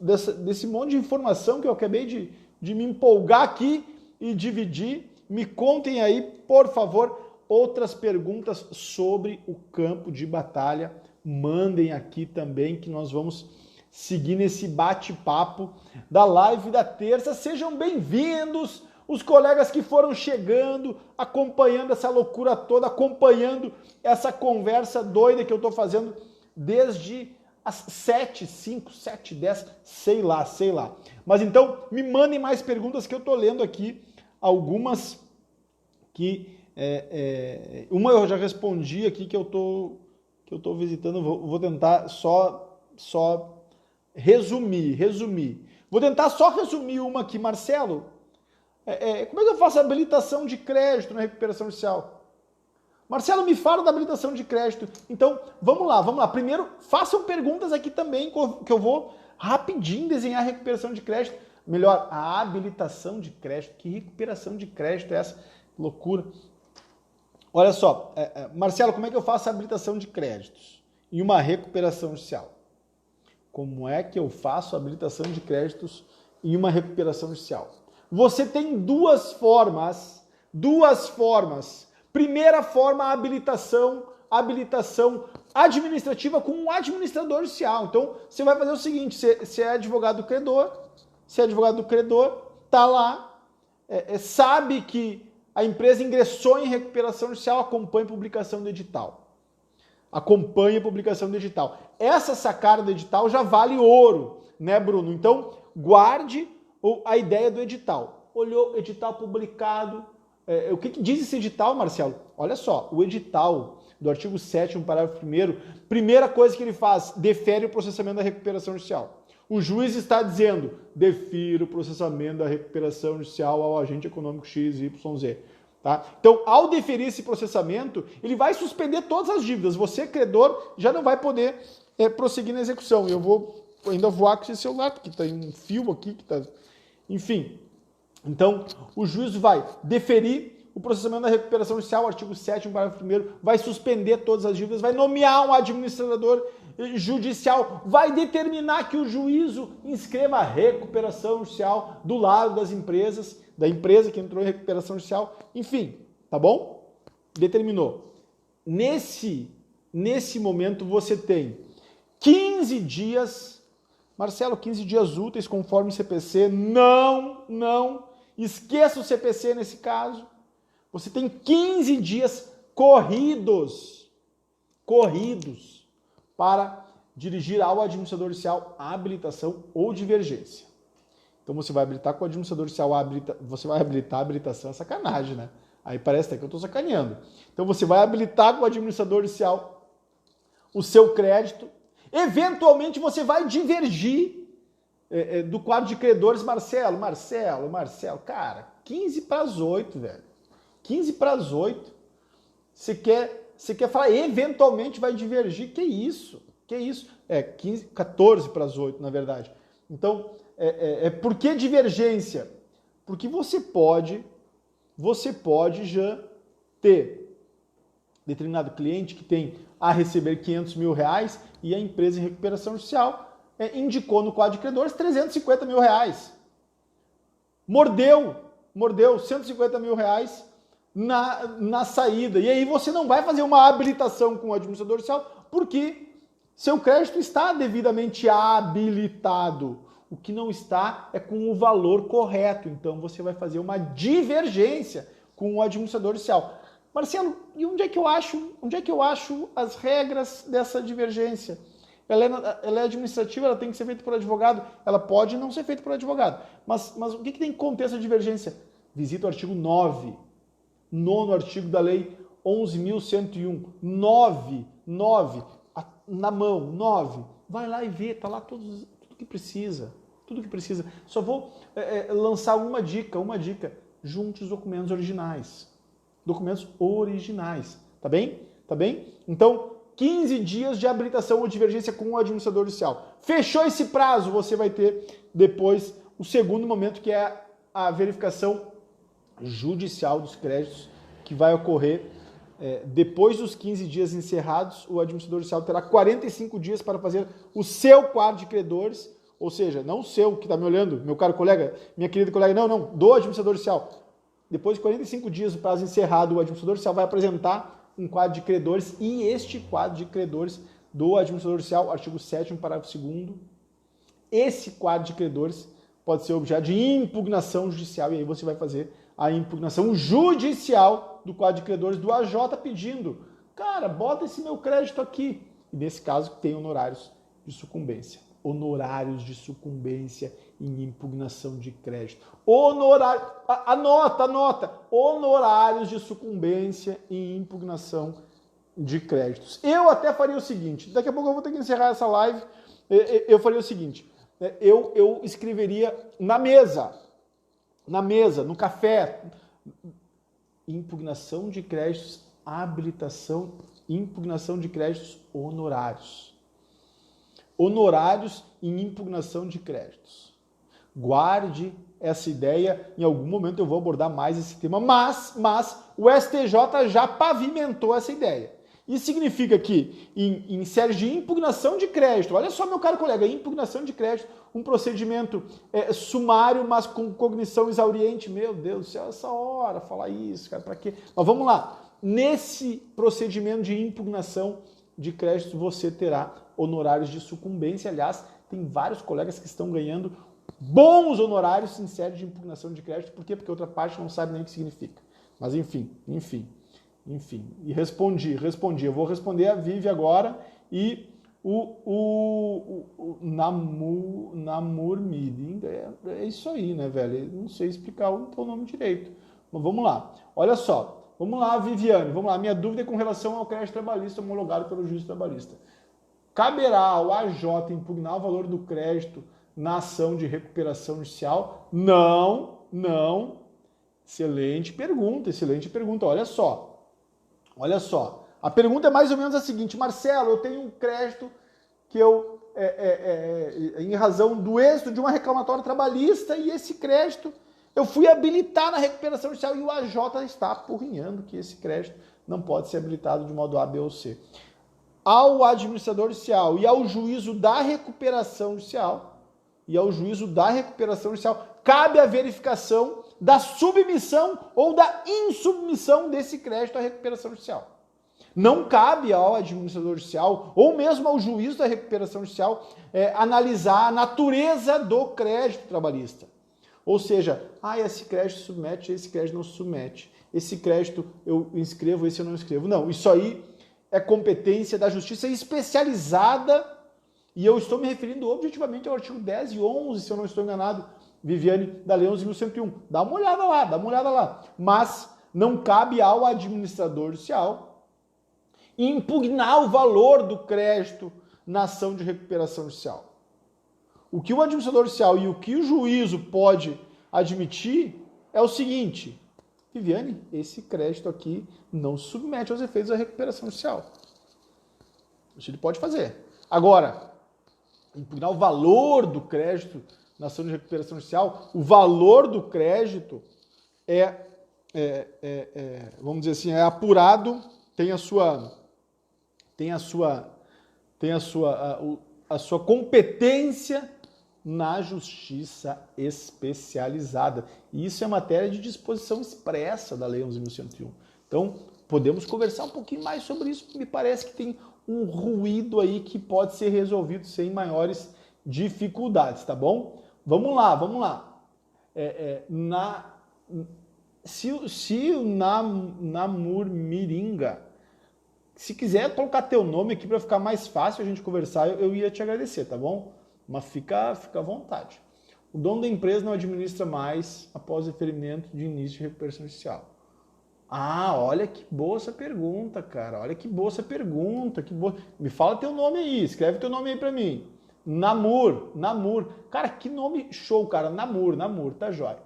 desse monte de informação que eu acabei de me empolgar aqui e dividir. Me contem aí, por favor, outras perguntas sobre o campo de batalha. Mandem aqui também que nós vamos seguir nesse bate-papo da live da terça. Sejam bem-vindos os colegas que foram chegando, acompanhando essa loucura toda, acompanhando essa conversa doida que eu estou fazendo desde as 7, 5, 7, 10, sei lá. Mas então, me mandem mais perguntas que eu estou lendo aqui, algumas que... uma eu já respondi aqui que eu tô visitando, vou tentar só resumir. Vou tentar só resumir uma aqui, Marcelo. Como é que eu faço a habilitação de crédito na recuperação judicial? Marcelo, me fala da habilitação de crédito. Então, vamos lá. Primeiro, façam perguntas aqui também, que eu vou rapidinho desenhar a recuperação de crédito. Melhor, a habilitação de crédito. Que recuperação de crédito é essa? Loucura. Olha só, Marcelo, como é que eu faço a habilitação de créditos em uma recuperação judicial? Como é que eu faço a habilitação de créditos em uma recuperação judicial? Você tem duas formas. Primeira forma, a habilitação administrativa com um administrador judicial. Então, você vai fazer o seguinte, você é advogado do credor, tá lá, sabe que a empresa ingressou em recuperação judicial, acompanha a publicação do edital. Essa sacada do edital já vale ouro, né, Bruno? Então, guarde a ideia do edital. Olhou, edital publicado. O que diz esse edital, Marcelo? Olha só, o edital do artigo 7º, parágrafo 1º, primeira coisa que ele faz, defere o processamento da recuperação judicial. O juiz está dizendo, defira o processamento da recuperação judicial ao agente econômico XYZ. Tá? Então, ao deferir esse processamento, ele vai suspender todas as dívidas. Você, credor, já não vai poder prosseguir na execução. Eu vou ainda voar com esse celular, porque tem um fio aqui que está... Enfim. Então, o juiz vai deferir o processamento da recuperação judicial, artigo 7º, parágrafo 1º, vai suspender todas as dívidas, vai nomear um administrador judicial, vai determinar que o juízo inscreva a recuperação judicial do lado das empresas, da empresa que entrou em recuperação judicial, enfim, tá bom? Determinou. Nesse momento você tem 15 dias, Marcelo, 15 dias úteis conforme CPC, não, esqueça o CPC nesse caso, você tem 15 dias corridos para dirigir ao administrador judicial a habilitação ou divergência. Então você vai habilitar com o administrador judicial, você vai habilitar a habilitação, é sacanagem, né? Aí parece até que eu estou sacaneando. Então você vai habilitar com o administrador judicial o seu crédito, eventualmente você vai divergir do quadro de credores, Marcelo, cara, 15 para as 8, velho. 15 para as 8. Você quer falar, eventualmente vai divergir, que isso? 14 para as 8, na verdade. Então, por que divergência? Porque você pode já ter determinado cliente que tem a receber 500 mil reais e a empresa em recuperação judicial indicou no quadro de credores 350 mil reais. Mordeu 150 mil reais na saída. E aí você não vai fazer uma habilitação com o administrador judicial porque seu crédito está devidamente habilitado. O que não está é com o valor correto. Então você vai fazer uma divergência com o administrador judicial. Marcelo, e onde é que eu acho as regras dessa divergência? Ela é administrativa, ela tem que ser feita por advogado, ela pode não ser feita por advogado. Mas o que tem que conter essa divergência? Visita o artigo 9, nono artigo da lei 11.101, 9, na mão, 9. Vai lá e vê, tá lá tudo que precisa. Tudo que precisa. Só vou lançar uma dica. Junte os documentos originais. Documentos originais. Tá bem? Tá bem? Então, 15 dias de habilitação ou divergência com o administrador judicial. Fechou esse prazo, você vai ter depois o segundo momento, que é a verificação judicial dos créditos, que vai ocorrer depois dos 15 dias encerrados. O administrador judicial terá 45 dias para fazer o seu quadro de credores, ou seja, não o seu que está me olhando, meu caro colega, minha querida colega, não, do administrador judicial. Depois de 45 dias do prazo encerrado, o administrador judicial vai apresentar um quadro de credores, e este quadro de credores do administrador judicial, artigo 7º, parágrafo 2º, esse quadro de credores pode ser objeto de impugnação judicial, e aí você vai fazer a impugnação judicial do quadro de credores do AJ pedindo, cara, bota esse meu crédito aqui. E nesse caso tem honorários de sucumbência. Honorários de sucumbência em impugnação de crédito. Anota. Honorários de sucumbência em impugnação de créditos. Eu até faria o seguinte, daqui a pouco eu vou ter que encerrar essa live, eu faria o seguinte, eu escreveria na mesa, no café, impugnação de créditos, habilitação, impugnação de créditos, honorários. Honorários em impugnação de créditos. Guarde essa ideia, em algum momento eu vou abordar mais esse tema, mas o STJ já pavimentou essa ideia. Isso significa que em série de impugnação de crédito, olha só, meu caro colega, impugnação de crédito, um procedimento sumário, mas com cognição exauriente. Meu Deus do céu, essa hora falar isso, cara, para quê? Mas vamos lá. Nesse procedimento de impugnação de crédito, você terá honorários de sucumbência. Aliás, tem vários colegas que estão ganhando bons honorários em série de impugnação de crédito. Por quê? Porque a outra parte não sabe nem o que significa. Mas enfim. E respondi. Eu vou responder a Vivi agora e o Namur Meeting. É isso aí, né, velho? Eu não sei explicar o teu nome direito. Mas vamos lá. Olha só. Vamos lá, Viviane. Vamos lá. Minha dúvida é com relação ao crédito trabalhista homologado pelo juiz trabalhista. Caberá ao AJ impugnar o valor do crédito na ação de recuperação judicial? Não. Excelente pergunta. Olha só. A pergunta é mais ou menos a seguinte: Marcelo, eu tenho um crédito que eu, em razão do êxito de uma reclamatória trabalhista, e esse crédito eu fui habilitar na recuperação judicial e o AJ está apurrinhando que esse crédito não pode ser habilitado de modo A, B ou C. Ao administrador judicial e ao juízo da recuperação judicial, cabe a verificação da submissão ou da insubmissão desse crédito à recuperação judicial. Não cabe ao administrador judicial ou mesmo ao juízo da recuperação judicial analisar a natureza do crédito trabalhista. Ou seja, esse crédito submete, esse crédito não submete. Esse crédito eu inscrevo, esse eu não inscrevo. Não, isso aí é competência da justiça especializada, e eu estou me referindo objetivamente ao artigo 10 e 11, se eu não estou enganado, Viviane, da Lei 11.101. Dá uma olhada lá. Mas não cabe ao administrador judicial impugnar o valor do crédito na ação de recuperação judicial. O que o administrador judicial e o que o juízo pode admitir é o seguinte: Viviane, esse crédito aqui não submete aos efeitos da recuperação judicial. Isso ele pode fazer. Agora, impugnar o valor do crédito na ação de recuperação judicial, o valor do crédito vamos dizer assim, é apurado, tem a sua competência na justiça especializada. E isso é matéria de disposição expressa da Lei 11.101. Então, podemos conversar um pouquinho mais sobre isso, porque me parece que tem um ruído aí que pode ser resolvido sem maiores dificuldades, tá bom? Vamos lá. Se o Namur Miringa, se quiser colocar teu nome aqui para ficar mais fácil a gente conversar, eu ia te agradecer, tá bom? Mas fica à vontade. O dono da empresa não administra mais após o referimento de início de recuperação judicial. Ah, olha que boa essa pergunta, cara. Olha que boa essa pergunta. Que boa. Me fala teu nome aí, escreve teu nome aí para mim. Namur. Cara, que nome show, cara. Namur, tá jóia.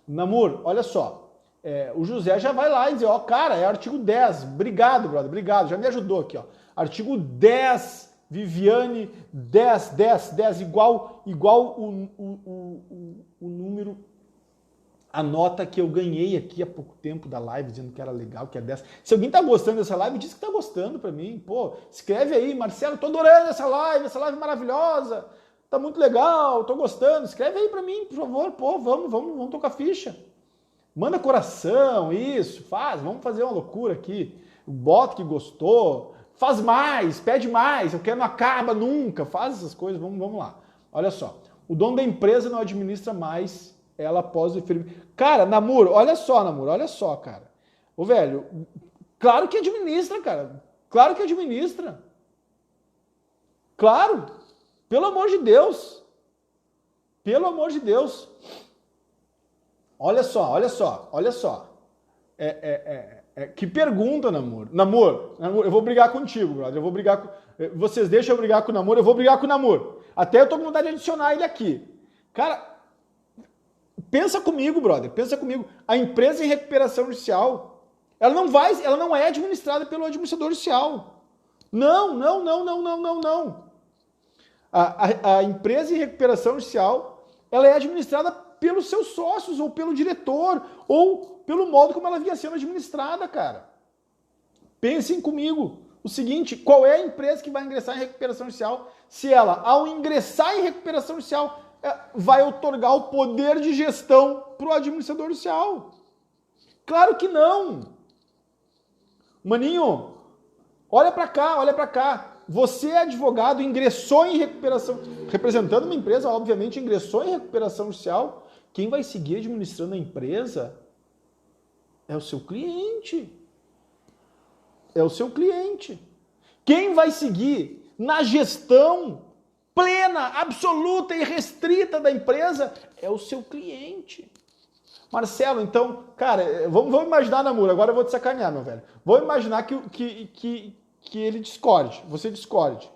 Namur, olha só. O José já vai lá e diz, ó, cara, é artigo 10. Obrigado, brother, obrigado. Já me ajudou aqui, ó. Artigo 10. Viviane, 10, igual o número, a nota que eu ganhei aqui há pouco tempo da live, dizendo que era legal, que é 10. Se alguém tá gostando dessa live, diz que tá gostando pra mim. Pô, escreve aí, Marcelo, tô adorando essa live maravilhosa, tá muito legal, tô gostando. Escreve aí pra mim, por favor, pô, vamos tocar ficha. Manda coração, isso, vamos fazer uma loucura aqui. Bota que gostou. Faz mais, pede mais, eu quero não acaba nunca, faz essas coisas, vamos lá. Olha só, o dono da empresa não administra mais ela após o referimento. Cara, Namur, olha só, cara. Ô, velho, claro que administra, cara. Claro que administra. Claro, pelo amor de Deus. Pelo amor de Deus. Olha só. Que pergunta, Namur. Namur, eu vou brigar contigo, brother. Vocês deixam eu brigar com o Namur, eu vou brigar com o Namur. Até eu tô com vontade de adicionar ele aqui. Cara, pensa comigo, brother. Pensa comigo. A empresa em recuperação judicial, ela não é administrada pelo administrador judicial. Não. A empresa em recuperação judicial, ela é administrada pelos seus sócios, ou pelo diretor, ou pelo modo como ela vinha sendo administrada, cara. Pensem comigo o seguinte, qual é a empresa que vai ingressar em recuperação judicial se ela, ao ingressar em recuperação judicial, vai otorgar o poder de gestão para o administrador judicial? Claro que não. Maninho, olha para cá. Você é advogado, ingressou em recuperação, representando uma empresa, obviamente, ingressou em recuperação judicial. Quem vai seguir administrando a empresa é o seu cliente. Quem vai seguir na gestão plena, absoluta e restrita da empresa é o seu cliente. Marcelo, então, cara, vamos imaginar, Namur, agora eu vou te sacanear, meu velho. Vou imaginar que ele discorde, você discorde.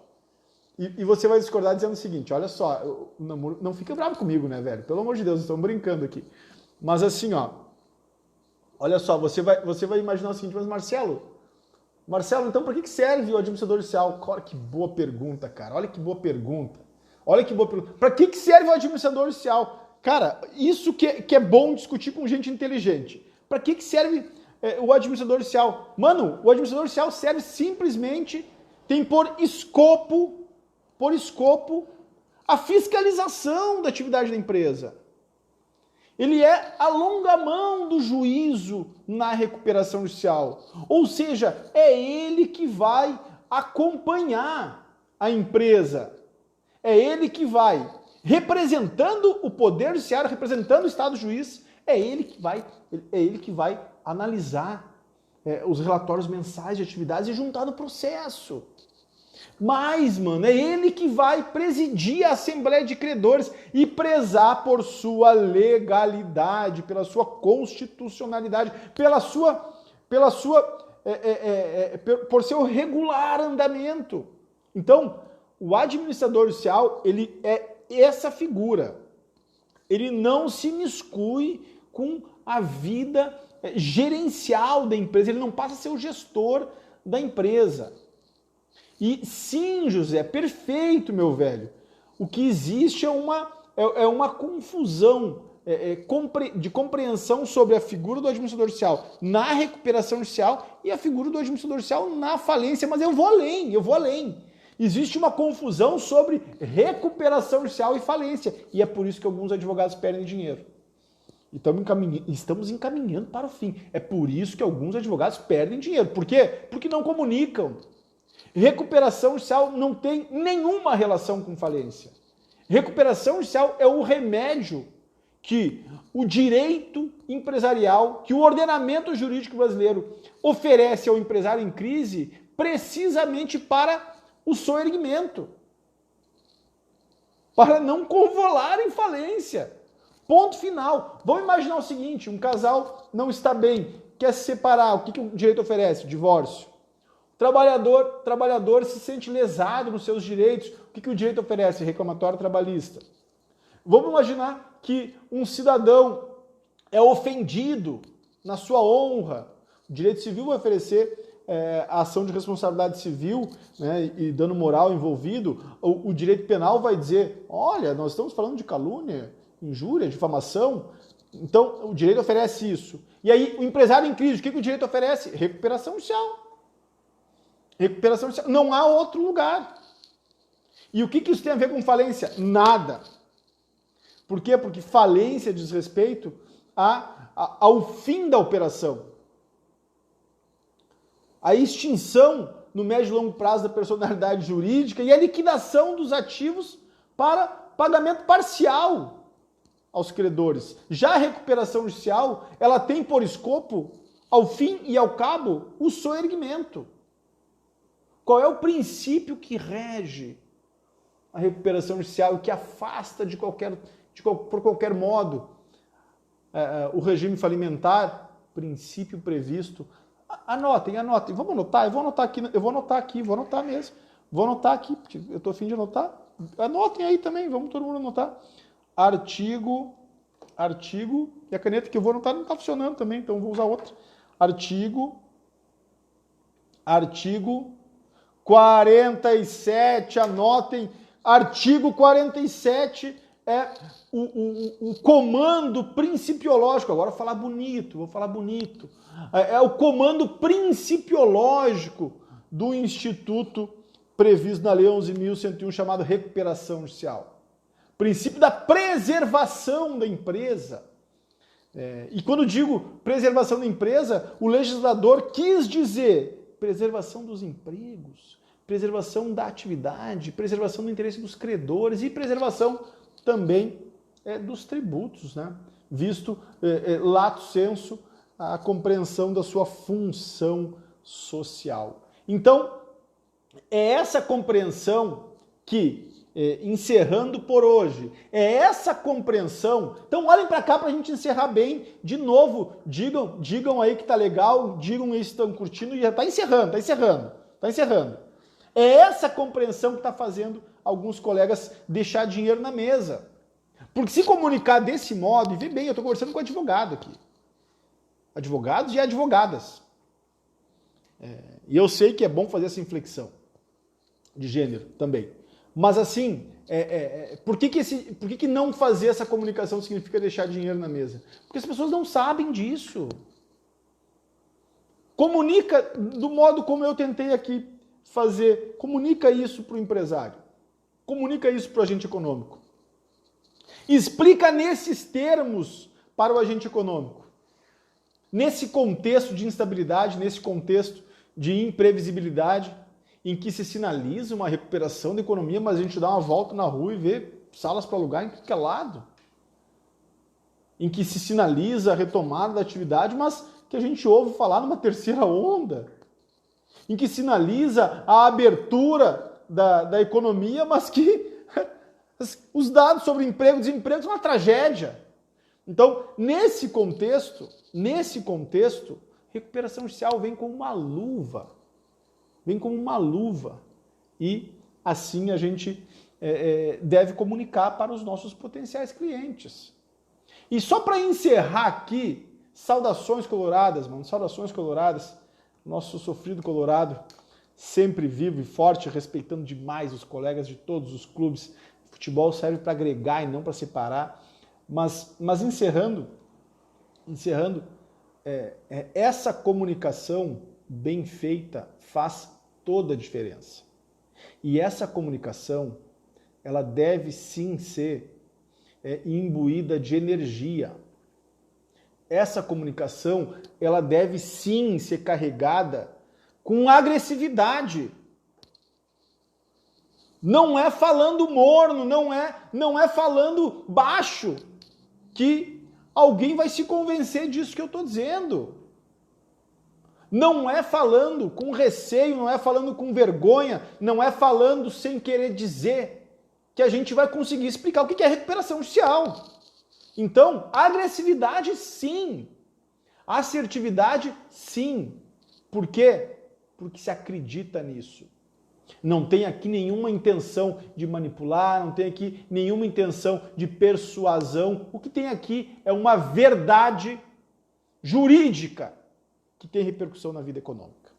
E você vai discordar dizendo o seguinte, olha só, o Namur, não fica bravo comigo, né, velho? Pelo amor de Deus, estamos brincando aqui. Mas assim, ó, olha só, você vai imaginar o seguinte, mas Marcelo, então para que serve o administrador judicial? Olha que boa pergunta, cara, olha que boa pergunta. Para que serve o administrador judicial? Cara, isso que é bom discutir com gente inteligente. Para que serve o administrador judicial? Mano, o administrador judicial serve simplesmente, tem por escopo a fiscalização da atividade da empresa. Ele é a longa mão do juízo na recuperação judicial. Ou seja, é ele que vai acompanhar a empresa. É ele que vai, representando o Poder Judiciário, representando o Estado juiz, é ele que vai analisar os relatórios mensais de atividades e juntar no processo. Mas, mano, é ele que vai presidir a Assembleia de Credores e prezar por sua legalidade, pela sua constitucionalidade, por seu regular andamento. Então, o administrador judicial, ele é essa figura. Ele não se miscui com a vida gerencial da empresa, ele não passa a ser o gestor da empresa. E sim, José, perfeito, meu velho. O que existe é uma confusão de compreensão sobre a figura do administrador judicial na recuperação judicial e a figura do administrador judicial na falência, mas eu vou além. Existe uma confusão sobre recuperação judicial e falência, e é por isso que alguns advogados perdem dinheiro. Estamos encaminhando para o fim. É por isso que alguns advogados perdem dinheiro. Por quê? Porque não comunicam. Recuperação judicial não tem nenhuma relação com falência. Recuperação judicial é o remédio que o direito empresarial, que o ordenamento jurídico brasileiro oferece ao empresário em crise precisamente para o soerguimento, para não convolar em falência. Ponto final. Vamos imaginar o seguinte, um casal não está bem, quer se separar, o que o direito oferece? Divórcio. O trabalhador se sente lesado nos seus direitos, o que o direito oferece? Reclamatório trabalhista. Vamos imaginar que um cidadão é ofendido na sua honra. O direito civil vai oferecer a ação de responsabilidade civil, né, e dano moral envolvido. O direito penal vai dizer, olha, nós estamos falando de calúnia, injúria, difamação. Então, o direito oferece isso. E aí, o empresário em crise, o que o direito oferece? Recuperação judicial. Recuperação judicial. Não há outro lugar. E o que isso tem a ver com falência? Nada. Por quê? Porque falência diz respeito ao fim da operação. A extinção no médio e longo prazo da personalidade jurídica e a liquidação dos ativos para pagamento parcial aos credores. Já a recuperação judicial, ela tem por escopo, ao fim e ao cabo, o soerguimento. Qual é o princípio que rege a recuperação judicial e que afasta por qualquer modo o regime falimentar? Princípio previsto. Anotem. Vamos anotar? Eu vou anotar mesmo. Vou anotar aqui, porque eu estou a fim de anotar. Anotem aí também, vamos todo mundo anotar. Artigo, e a caneta que eu vou anotar não está funcionando também, então vou usar outra. Artigo 47, anotem. Artigo 47 é o comando principiológico. Agora vou falar bonito. É o comando principiológico do Instituto previsto na Lei 11.101, chamado recuperação judicial. Princípio da preservação da empresa. E quando digo preservação da empresa, o legislador quis dizer preservação dos empregos, preservação da atividade, preservação do interesse dos credores e preservação também dos tributos, né? Visto lato sensu a compreensão da sua função social. Então, é essa compreensão que, encerrando por hoje, é essa compreensão. Então, olhem para cá para a gente encerrar bem. De novo, digam aí que tá legal, digam aí se estão curtindo, e já está encerrando. É essa compreensão que está fazendo alguns colegas deixar dinheiro na mesa. Porque se comunicar desse modo, e vê bem, eu estou conversando com advogado aqui. Advogados e advogadas. E eu sei que é bom fazer essa inflexão de gênero também. Mas assim, por que não fazer essa comunicação significa deixar dinheiro na mesa? Porque as pessoas não sabem disso. Comunica do modo como eu tentei aqui fazer. Comunica isso para o empresário. Comunica isso para o agente econômico. Explica nesses termos para o agente econômico. Nesse contexto de instabilidade, nesse contexto de imprevisibilidade, em que se sinaliza uma recuperação da economia, mas a gente dá uma volta na rua e vê salas para alugar em qualquer lado. Em que se sinaliza a retomada da atividade, mas que a gente ouve falar numa terceira onda. Em que sinaliza a abertura da economia, mas que os dados sobre emprego e desemprego são uma tragédia. Então, nesse contexto, recuperação judicial vem como uma luva. E assim a gente deve comunicar para os nossos potenciais clientes. E só para encerrar aqui, saudações coloradas, nosso sofrido colorado, sempre vivo e forte, respeitando demais os colegas de todos os clubes, Futebol serve para agregar e não para separar. Mas encerrando, essa comunicação bem feita faz toda a diferença. E essa comunicação, ela deve sim ser imbuída de energia. Essa comunicação, ela deve sim ser carregada com agressividade. Não é falando morno, não é falando baixo que alguém vai se convencer disso que eu estou dizendo. Não é falando com receio, não é falando com vergonha, não é falando sem querer dizer que a gente vai conseguir explicar o que é recuperação judicial. Então, agressividade sim, assertividade sim. Por quê? Porque se acredita nisso. Não tem aqui nenhuma intenção de manipular, não tem aqui nenhuma intenção de persuasão. O que tem aqui é uma verdade jurídica que tem repercussão na vida econômica.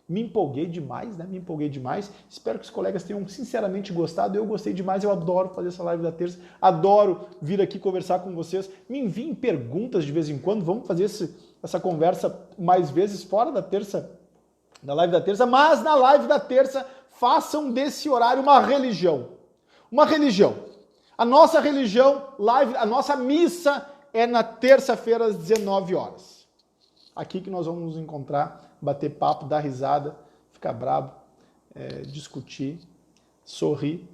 Me empolguei demais, né? Me empolguei demais. Espero que os colegas tenham sinceramente gostado. Eu gostei demais, eu adoro fazer essa live da terça. Adoro vir aqui conversar com vocês. Me enviem perguntas de vez em quando. Vamos fazer essa conversa mais vezes fora da terça, na live da terça. Mas na live da terça, façam desse horário uma religião. Uma religião. A nossa religião, live, a nossa missa é na terça-feira às 19 horas. Aqui que nós vamos nos encontrar, bater papo, dar risada, ficar brabo, discutir, sorrir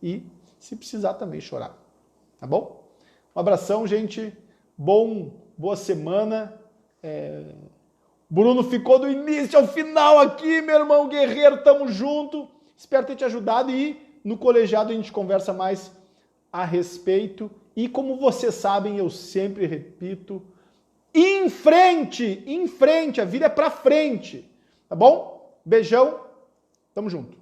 e, se precisar, também chorar. Tá bom? Um abração, gente. Boa semana. Bruno ficou do início ao final aqui, meu irmão guerreiro. Tamo junto. Espero ter te ajudado e no colegiado a gente conversa mais a respeito. E como vocês sabem, eu sempre repito, em frente, a vida é pra frente, tá bom? Beijão, tamo junto.